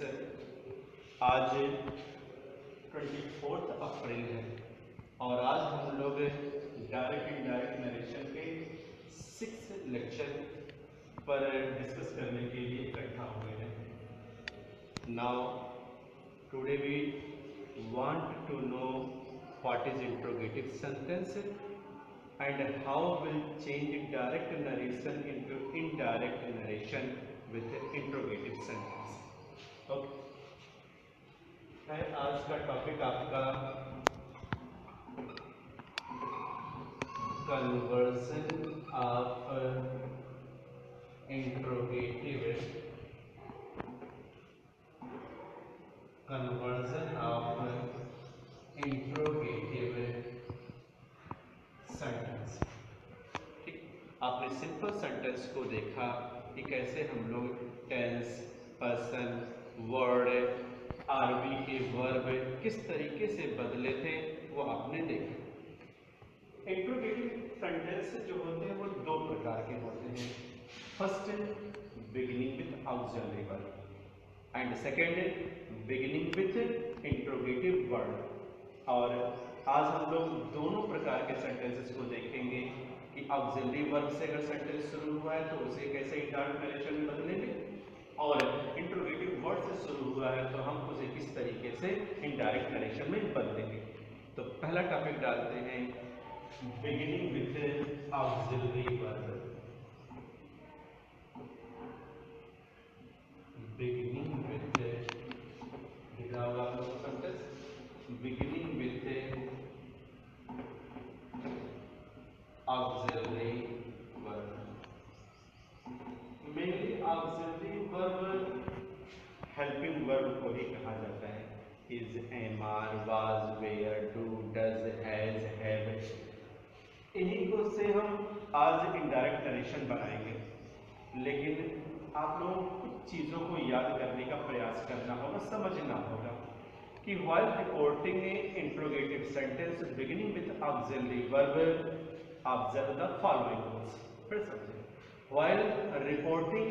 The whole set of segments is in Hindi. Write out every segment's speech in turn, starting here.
आज 24 अप्रैल है और आज हम लोग डायरेक्ट इनडायरेक्ट नरेशन के 6 लेक्चर पर डिस्कस करने के लिए इकट्ठा हुए हैं। Now today we want to know what is interrogative sentence and how will change direct narration into indirect narration with interrogative sentence. Okay, आज का टॉपिक आपका कन्वर्जन ऑफ इंट्रोगेटिव सेंटेंस। ठीक, आपने सिंपल सेंटेंस को देखा कि कैसे हम लोग टेंस, पर्सन, वर्ड, आरबी के वर्ब किस तरीके से बदले थे वो आपने देखा। इंट्रोगेटिव सेंटेंस जो होते हैं वो दो प्रकार के होते हैं। First beginning with auxiliary verb and second beginning with interrogative word. और आज हम लोग दोनों प्रकार के सेंटेंसेस को देखेंगे कि ऑक्सिलरी वर्ब से अगर सेंटेंस शुरू हुआ है तो उसे कैसे इंडायरेक्ट नरेशन में बदलेंगे, और इंट्रोगेटिव वर्ड से शुरू हुआ है तो हम उसे किस तरीके से इंडायरेक्ट नरेशन में बदलेंगे। तो पहला टॉपिक डालते हैं beginning with auxiliary verb. Beginning with लिखा होगा आप लोगों का sentence beginning with auxiliary verb. Mainly auxiliary verb helping verb को ही कहा जाता है। Is, am, are, was, were, do, does, has, have, इन्हीं को से हम आज इनडायरेक्ट नरेशन बनाएंगे। लेकिन आप लोगों को कुछ चीज़ों को याद करने का प्रयास करना होगा, समझना होगा कि while reporting interrogative sentence beginning with auxiliary verb observe the following rules। फिर समझिए, while reporting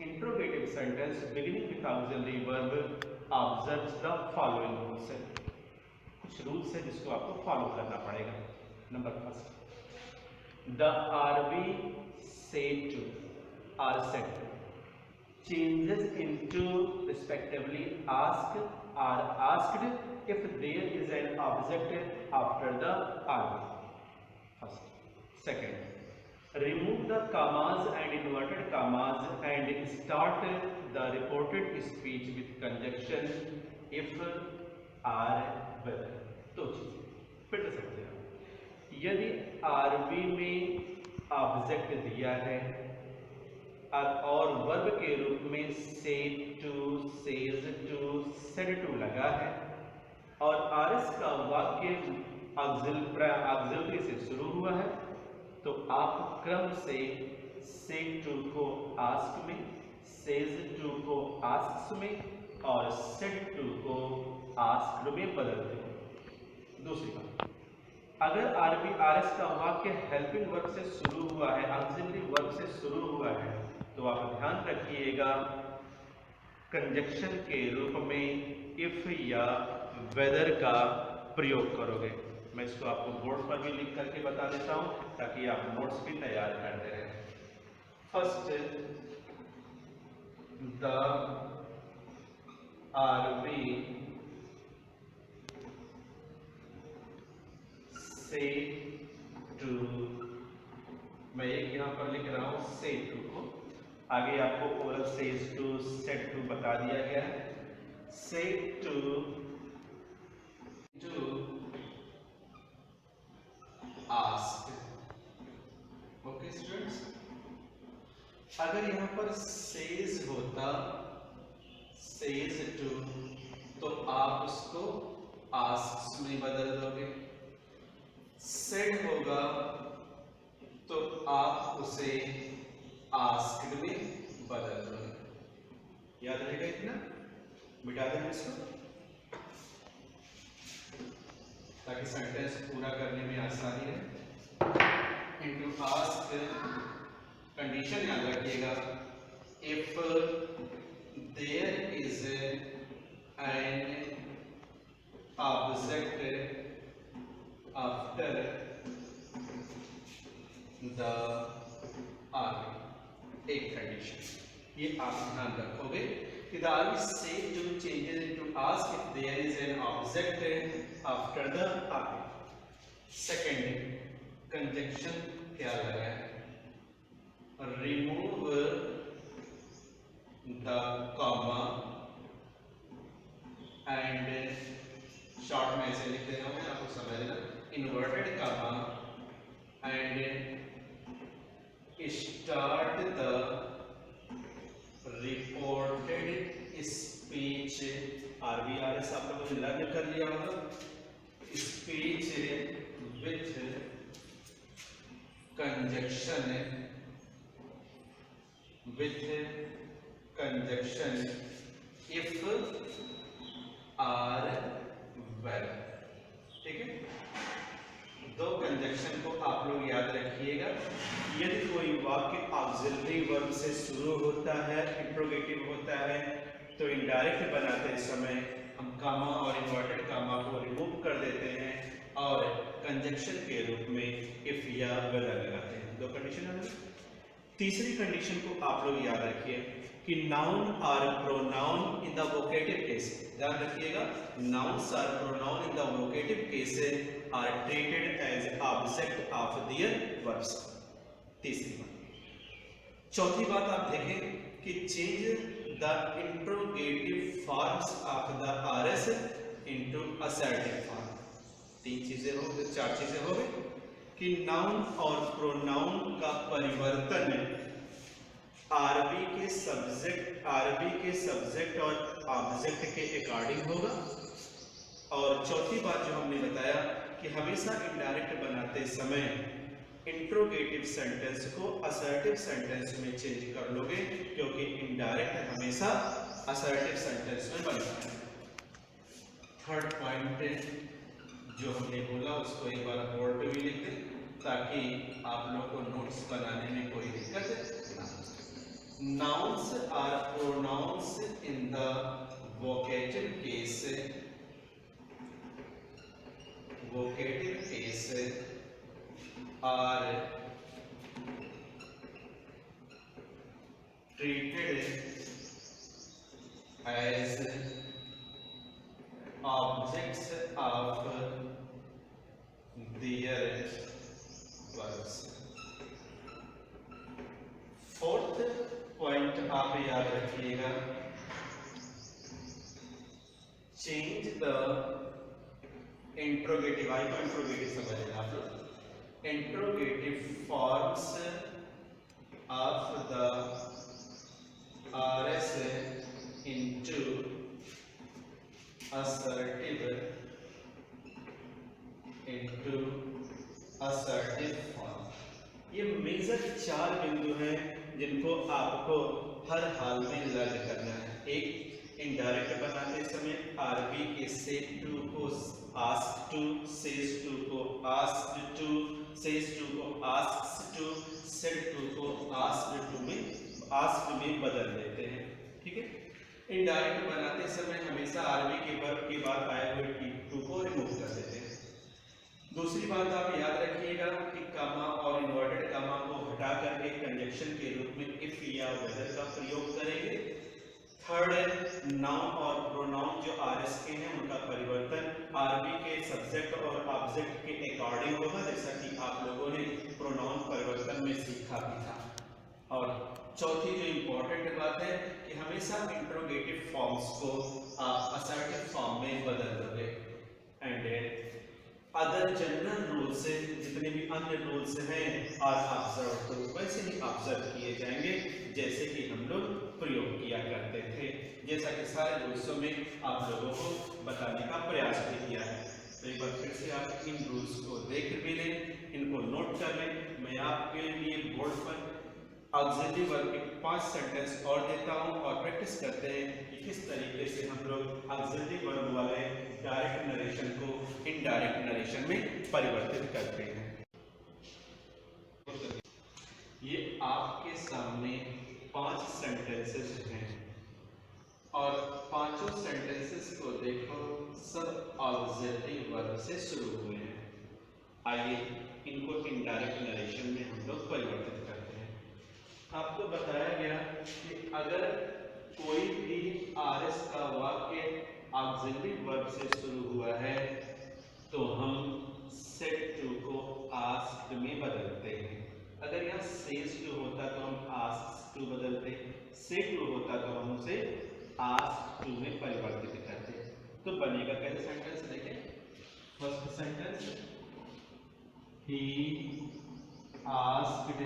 interrogative sentence beginning with auxiliary verb observe the following rules। कुछ रूल्स है जिसको आपको फॉलो करना पड़ेगा। Number first, the RB said to or said to changes into respectively ask or asked if there is an object after the RB। First. Second, remove the commas and inverted commas and start the reported speech with conjunction if or whether। दो चीजें फिर से समझिए, यदि आरबी में ऑब्जेक्ट दिया है और वर्ब के रूप में said to, says to, said to लगा है और आरएस का वाक्य ऑक्सिलरी से शुरू हुआ है तो आप क्रम से सेड टू को आस्क में, सेज टू को आस्क्स में और सेड टू को आस्क्ड में बदलते हैं। दूसरी बात, अगर आरबी आरएस का वाक्य हेल्पिंग वर्ब से शुरू हुआ है, ऑक्सिलरी वर्ब से शुरू हुआ है, तो आप ध्यान रखिएगा कंजक्शन के रूप में इफ या वेदर का प्रयोग करोगे। मैं इसको आपको बोर्ड पर भी लिख करके बता देता हूं ताकि आप नोट्स भी तैयार करते रहें। फर्स्ट, द आरबी से टू, मैं एक यहां पर लिख रहा हूं से टू को, आगे आपको oral says to, said to बता दिया गया है। Said to ask. Okay students, अगर यहां पर सेज होता, सेज टू, तो आप उसको आस्क्स में बदल दोगे। सेड होगा तो आप उसे आस्क्ड में बदल दोगे। याद रहेगा इतना? मिटा दें इसको ताकि सेंटेंस पूरा करने में आसानी है। इनटू आस्क कंडीशन याद रखिएगा, if there is an object after the army, एक कंडीशन ये आप ध्यान रखोगे कि the army said to changes to ask if there is an object after the army. Second conjunction क्या लगा है, remove the comma and short में ऐसे लिख देता हूं मैं, आपको समझना, inverted comma and start the reported speech, RVRS आप लोगों ने लर्न कर लिया होगा, speech with conjunction if are well, ठीक है। दो कंजक्शन को आप लोग याद रखिएगा, यदि कोई वाक्य ऑक्सिलरी वर्ब से शुरू होता है, इंट्रोगेटिव होता है, तो इनडायरेक्ट बनाते समय हम कामा और इन्वर्टेड कामा को रिमूव कर देते हैं और कंजक्शन के रूप में इफ या वेदर लगाते हैं। दो कंडीशन है। तीसरी कंडीशन को आप लोग याद रखिए कि नाउन और pronoun in the vocative case, ध्यान रखिएगा, नाउन्स और pronoun in the vocative case are treated as object of their verbs. तीसरी बात। चौथी बात आप देखें कि change the interrogative forms of the RS into assertive form. तीन चीजें हो गई, चार चीजें हो गई कि नाउन और प्रोनाउन का परिवर्तन आरबी के सब्जेक्ट और ऑब्जेक्ट के अकॉर्डिंग होगा। और चौथी बात जो हमने बताया कि हमेशा इनडायरेक्ट बनाते समय इंट्रोगेटिव सेंटेंस को असर्टिव सेंटेंस में चेंज कर लोगे, क्योंकि इनडायरेक्ट हमेशा असर्टिव सेंटेंस में बनता है। थर्ड पॉइंट जो हमने बोला उसको एक बार बोर्ड पे भी लिख दें ताकि आप लोग को नोट्स बनाने में कोई दिक्कत ना हो। Nouns are pronouns in the vocative case are treated as objects of their verbs। Fourth point आप याद रखिएगा, चेंज द इंट्रोगेटिव, आई को इंट्रोगेटिव समझ लेना आप लोग, interrogative forms of the RS into assertive form। ये मेजर चार बिंदु हैं जिनको आपको हर हाल में लर्न करना है। एक, इनडायरेक्ट बनाते समय आरबी के सेड टू को आस्क टू, सेज टू को आस्क्ड टू, सेज टू को आस्क्स टू, सेड टू को आस्क्ड में बदल देते हैं, ठीक है। इनडायरेक्ट बनाते समय हमेशा आरबी के वर्ब के बाद आए हुए टू को रिमूव कर देते हैं। दूसरी बात आप याद रखिएगा कि कामा और इन्वर्टेड कामा को हटा करके कंजक्शन के रूप में इफ या वेदर का प्रयोग करेंगे। थर्ड, नाउन और प्रोनाउन जो RS के हैं उनका परिवर्तन आरबी के सब्जेक्ट और ऑब्जेक्ट के अकॉर्डिंग होगा, जैसा कि आप लोगों ने प्रोनाउन परिवर्तन में सीखा भी था। और चौथी जो इम्पोर्टेंट बात है कि हमेशा इंट्रोगेटिव फॉर्म्स को आप असर्टिव फॉर्म में बदल दोगे। एंड अदर जनरल रूल्स, जितने भी अन्य रूल्स हैं और ऑब्जर्व, तो वैसे ही ऑब्जर्व किए जाएंगे जैसे कि हम लोग प्रयोग किया करते थे, जैसा कि सारे रूल्सों में आप लोगों को बताने का प्रयास भी किया है। तो एक बार फिर से आप इन रूल्स को देख भी लें, इनको नोट कर लें। मैं आपके लिए बोर्ड पर ऑक्सिलरी वर्ब के 5 सेंटेंस और देता हूं और प्रैक्टिस करते हैं कि किस तरीके से हम लोग ऑक्सिलरी वर्ब वाले डायरेक्ट नरेशन को इनडायरेक्ट नरेशन में परिवर्तित करते हैं। ये आपके सामने 5 सेंटेंसेस हैं और पांचों सेंटेंसेस को देखो, सब ऑक्सिलरी वर्ब से शुरू हुए हैं। आइए इनको इनडायरेक्ट नरेशन में हम लोग परिवर्तित करते हैं। आपको बताया गया कि अगर कोई भी आरएस का वाक्य ऑक्सिलरी वर्ब से शुरू हुआ है तो हम सेड टू को आस्क्ड में बदलते हैं। अगर यहाँ सेज टू होता तो हम आस्क्ड टू बदलते, सेड टू होता तो हम उसे आस्क्ड टू में परिवर्तित करते। तो बनेगा कैसे सेंटेंस देखें। फर्स्ट सेंटेंस, ही आस्क्ड,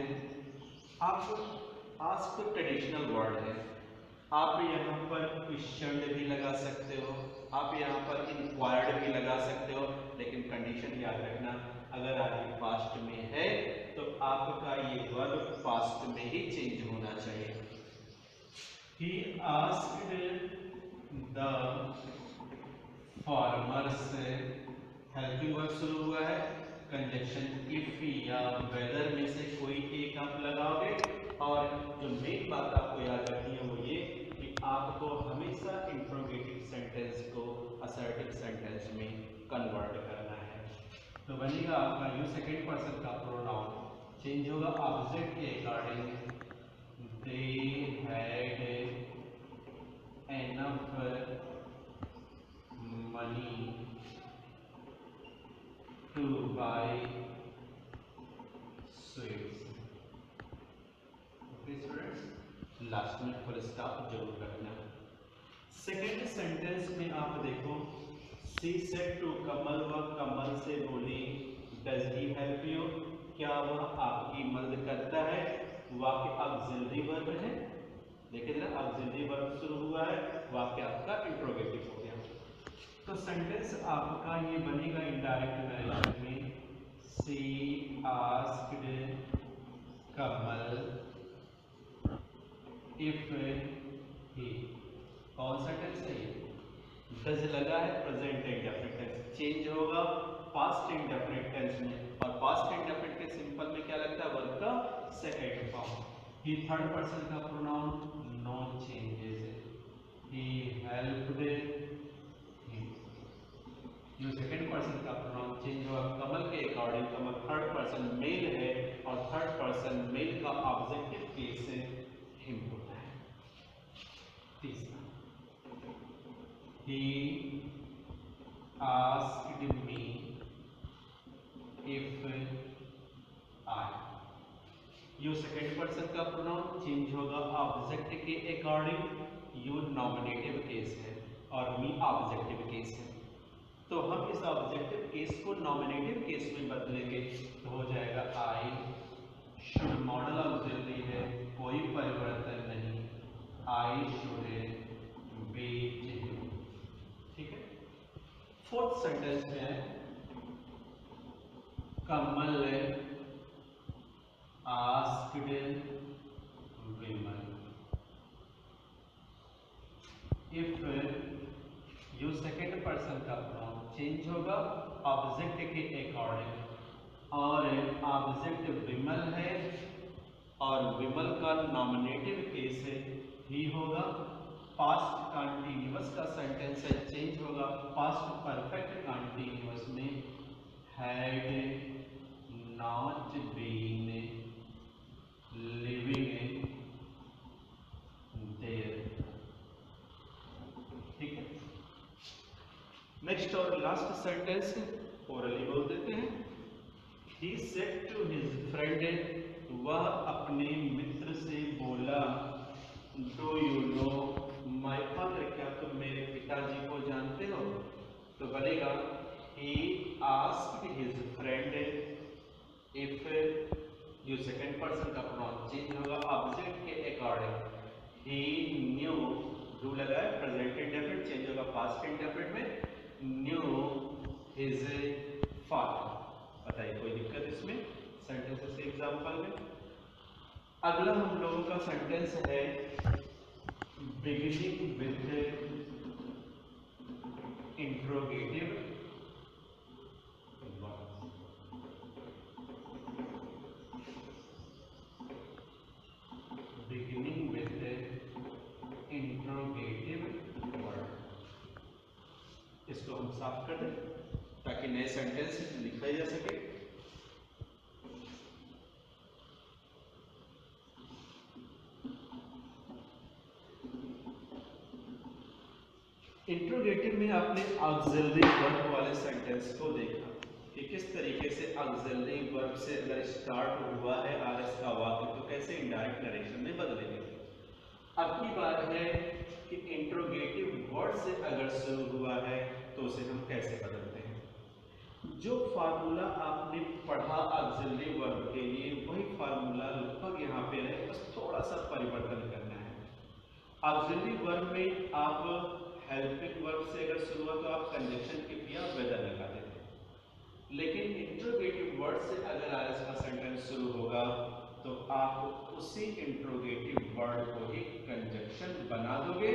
आप आस्क तो ट्रेडिशनल वर्ड है, आप यहाँ पर क्वेश्चन भी लगा सकते हो, आप यहाँ पर इंक्वायर्ड भी लगा सकते हो, लेकिन कंडीशन याद रखना, अगर आपके पास्ट में है तो आपका ये वर्ब पास्ट में ही चेंज होना चाहिए। He asked the farmers, helping verb शुरू हुआ है, कंजक्शन इफ या वेदर में से कोई एक आप लगाओगे, और जो मेन बात आपको याद रखनी है वो ये कि आपको हमेशा इंट्रोगेटिव सेंटेंस को असर्टिव सेंटेंस में कन्वर्ट करना है। तो बनेगा आपका यू सेकेंड पर्सन का प्रोनाउन चेंज होगा ऑब्जेक्ट के according, they had enough money to buy sweets। Okay students, last में फुल स्टॉप जरूर रखना। सेकेंड सेंटेंस में आप देखो, सी सेड टू कमल, व कमल से बोली डज ही हेल्प यू, क्या वह आपकी मदद करता है। वाक्य ऑक्सिलरी वर्ब है, देखिए जरा ऑक्सिलरी वर्ब शुरू हुआ है, वाक्य आपका इंट्रोगेटिव हो गया। तो सेंटेंस आपका ये बनेगा इनडायरेक्ट नरेशन में, सी आस्क्ड कमल इफ ही, कौन सा टेंस है ये, डज लगा है, प्रेजेंट इंडेफिनिट टेंस, चेंज होगा पास्ट इंडेफिनिट टेंस में, और पास्ट इंडेफिनिट के सिंपल में क्या लगता है, वर्ब का second form. He third person का pronoun, no changes, he helped him. जो सेकंड पर्सन का प्रोनाउन चेंज हुआ कमल के according, Kamal third person male है, और थर्ड पर्सन मेल का ऑब्जेक्टिव केस हिम होता है। तीसरा, he asked me if I, you second person का प्रोनाउन चेंज होगा ऑब्जेक्ट के अकॉर्डिंग, यू नॉमिनेटिव केस है और मी ऑब्जेक्टिव केस है। तो हम इस ऑब्जेक्टिव केस को नॉमिनेटिव केस में बदलेंगे तो हो जाएगा आई शुड, मॉडल ऑक्सिलरी है, कोई परिवर्तन नहीं, आई शुड बीट हिम। ठीक है। फोर्थ सेंटेंस में है, Kamal asked Vimal, if you second person का प्रोनाउन चेंज होगा ऑब्जेक्ट के अकॉर्डिंग, और ऑब्जेक्ट विमल है और विमल का नॉमिनेटिव केस है ही होगा, पास्ट कंटीन्यूअस का सेंटेंस है, चेंज होगा पास्ट परफेक्ट कंटीन्यूअस में, had not been living there. ठीक है। नेक्स्ट और लास्ट सेंटेंस ओरली बोल देते हैं। He said to his friend, वह अपने मित्र से बोला, Do you know my father, क्या तुम मेरे पिताजी को जानते हो। तो बनेगा He asked his friend if, you second person का प्रोनाउन चेंज होगा ऑब्जेक्ट के अकॉर्डिंग, he knew, डू लगा है, प्रेजेंट इंडेफिनिट चेंज होगा पास्ट इंडेफिनिट में, knew his father। बताइए कोई दिक्कत इसमें सेंटेंसेस के एग्जांपल में। अगला हम लोगों का सेंटेंस है beginning with interrogative verb. Beginning with interrogative verb. इसको हम साफ कर दें ताकि नए सेंटेंस लिखा जा सके। इंट्रोगेटिव में आपने ऑक्सिलरी वर्ब वाले सेंटेंस को देखा कि किस तरीके से ऑक्सिलरी वर्ब से अगर स्टार्ट हुआ है आरएस का वाक्य तो कैसे इनडायरेक्ट नरेशन में बदलेंगे। अब की बात है कि इंट्रोगेटिव वर्ड से अगर शुरू हुआ है तो उसे हम कैसे बदलते हैं। जो फार्मूला आपने पढ़ा ऑक्सिलरी वर्ब के लिए वही फार्मूला लगभग यहाँ पे है, बस थोड़ा सा परिवर्तन करना है। ऑक्सिलरी वर्ब में आप हेल्पिंग वर्ब से अगर शुरू हुआ तो आप कंजक्शन की या वेदर लगा देते हैं, लेकिन इंट्रोगेटिव वर्ड से अगर आरएस का सेंटेंस शुरू होगा तो आप उसी इंट्रोगेटिव वर्ड को ही कंजक्शन बना दोगे,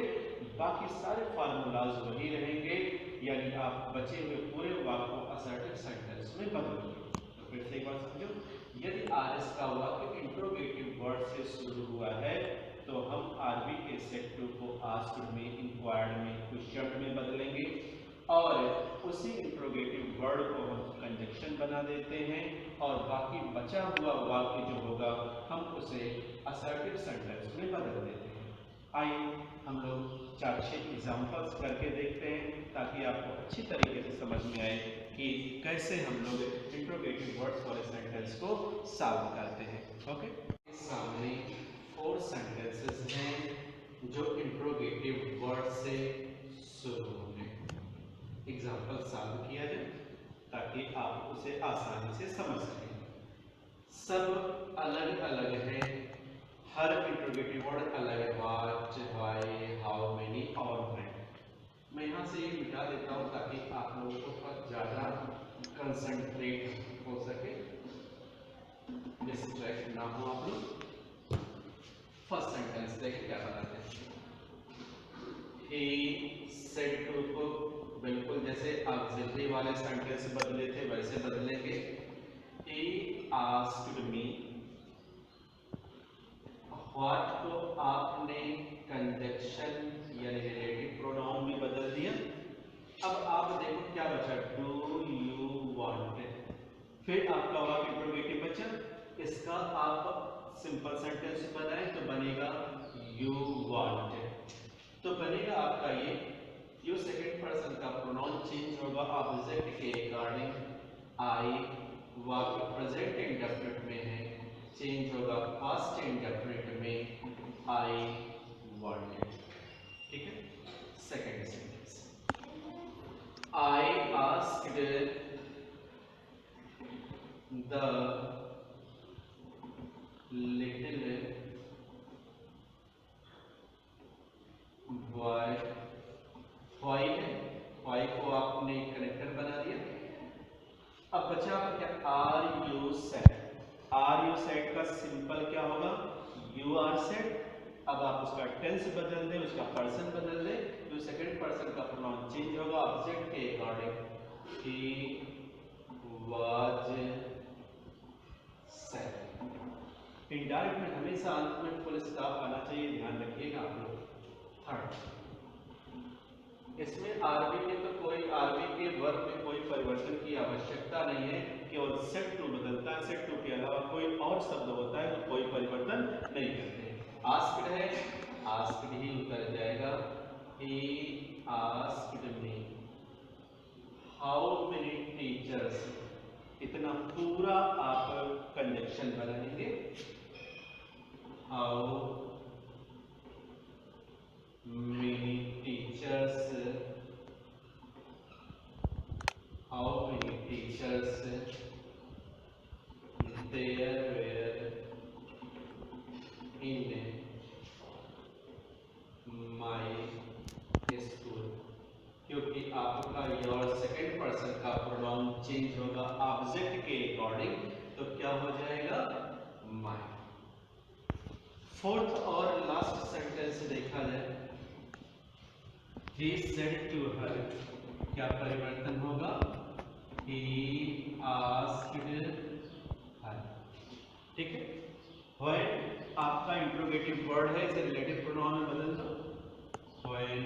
बाकी सारे फार्मूलाज वही रहेंगे, यानी आप बचे हुए पूरे वाक्य को असर्टिव सेंटेंस में बदलोगे। तो फिर से एक बार समझो, यदि आरएस का वाक्य इंट्रोगेटिव वर्ड से शुरू हुआ है तो हम आरबी के सेट टू को आस्क्ड में, इंक्वायर्ड में, क्वेश्चन में बदलेंगे और उसी इंट्रोगेटिव वर्ड को हम कंजक्शन बना देते हैं और बाकी बचा हुआ वाक्य जो होगा हम उसे असर्टिव सेंटेंस में बदल देते हैं। आइए हम लोग 4-6 एग्जांपल्स करके देखते हैं ताकि आपको अच्छी तरीके से समझ में आए कि कैसे हम लोग इंट्रोगेटिव वर्ड्स वाले सेंटेंस को सॉल्व करते हैं। ओके, इस सामने 4 सेंटेंसेस हैं जो इंट्रोगेटिव वर्ड से शुरू होंगे। एग्जाम्पल सॉल्व किया जाए ताकि आप उसे आसानी से समझ सकें। सब अलग अलग हैं, हर इंट्रोगेटिव वर्ड अलग है, व्हाट, व्हाई, हाउ मेनी और व्हेन। मैं यहाँ से ये मिटा देता हूँ ताकि आप लोगों को थोड़ा ज़्यादा कंसंट्रेट हो सके, डिस्ट्रैक्ट ना हो आप लोग। फर्स्ट सेंटेंस देखिए क्या बनाते हैं। ही सेड टू को बिल्कुल जैसे ऑक्सिलरी वाले सेंटेंस बदले थे वैसे बदलेंगे। He asked me, व्हाट को आपने कंजक्शन यानी रिलेटिव प्रोनाउन में बदल दिया। अब आप देखो क्या बचा, डू यू वांट, फिर आपका वाक्य इंट्रोगेटिव बचा, इसका आप सिंपल सेंटेंस बनाएं तो बनेगा यू वांट, तो बनेगा आपका ये यू सेकंड पर्सन का प्रोनाउन चेंज होगा ऑब्जेक्ट के अकॉर्डिंग। आई वाक्य प्रेजेंट इंडेफिनिट में है, चेंज होगा पास्ट इंडेफिनिट में आई वांटेड। ठीक है, second sentence, I asked the little boy, why है, वाई को आपने कनेक्टर बना दिया। अब बचा क्या, are you sad, are you sad का सिंपल क्या होगा, यू आर सेड। अब आप उसका टेंस बदल दें, उसका पर्सन बदल दें, तो सेकंड पर्सन का प्रोनाउन चेंज होगा ऑब्जेक्ट के according. He was said. Indirect में हमेशा अंत में फुल स्टॉप आना चाहिए, ध्यान रखिएगा आप लोग। थर्ड, इसमें आरबी के तो कोई आरबी के वर्ब में कोई परिवर्तन की आवश्यकता नहीं है, केवल सेट टू बदलता है, सेट टू के अलावा कोई और शब्द होता है तो कोई परिवर्तन नहीं करते। आस्क्ड है, आस्क्ड ही उतर जाएगा। He asked me how many teachers, इतना पूरा आप कंजक्शन बनाएंगे, how many teachers, how many teachers there were in my school, क्योंकि आपका योर सेकंड पर्सन का प्रोनाउन चेंज होगा ऑब्जेक्ट के अकॉर्डिंग, तो क्या हो जाएगा, माय। फोर्थ और लास्ट सेंटेंस देखा जाए, he said to her, क्या परिवर्तन होगा, he asked her। ठीक है, when आपका इंट्रोगेटिव वर्ड है, इसे रिलेटिव प्रोनाउन में बदल दो। when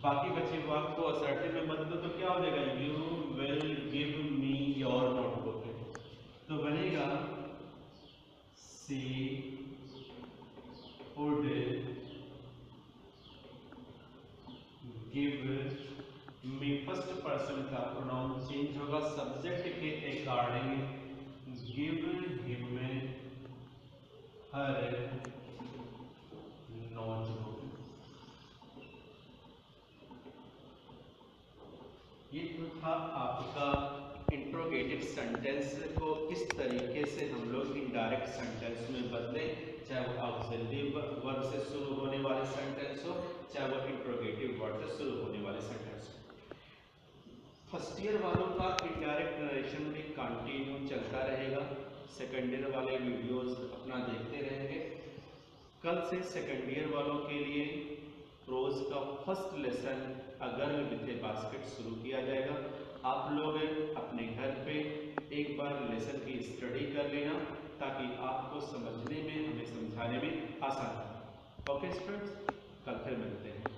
बाकी बचे हुए आपको असर्टिव में बदलो तो क्या हो जाएगा, you will give me your notebook, तो बनेगा she would give me. First person का प्रोनाउन चेंज होगा सब्जेक्ट के according, give him her notebook. ये तो था आपका इंट्रोगेटिव सेंटेंस को किस तरीके से हम लोग इनडायरेक्ट सेंटेंस में बदलें, चाहे वो ऑक्सिलरी वर्ब से शुरू होने वाले सेंटेंस हो, चाहे वो इंट्रोगेटिव वर्ड से शुरू होने वाले सेंटेंस हो। फर्स्ट ईयर वालों का इनडायरेक्ट नरेशन भी कंटिन्यू चलता रहेगा, सेकेंड ईयर वाले वीडियोस अपना देखते रहेंगे। कल से सेकेंड ईयर वालों के लिए प्रोज का फर्स्ट लेसन अगर विद ए बास्केट शुरू किया जाएगा। आप लोग अपने घर पे एक बार लेसन की स्टडी कर लेना ताकि आपको समझने में, हमें समझाने में आसान हो। ओके स्टूडेंट्स, कल फिर मिलते हैं।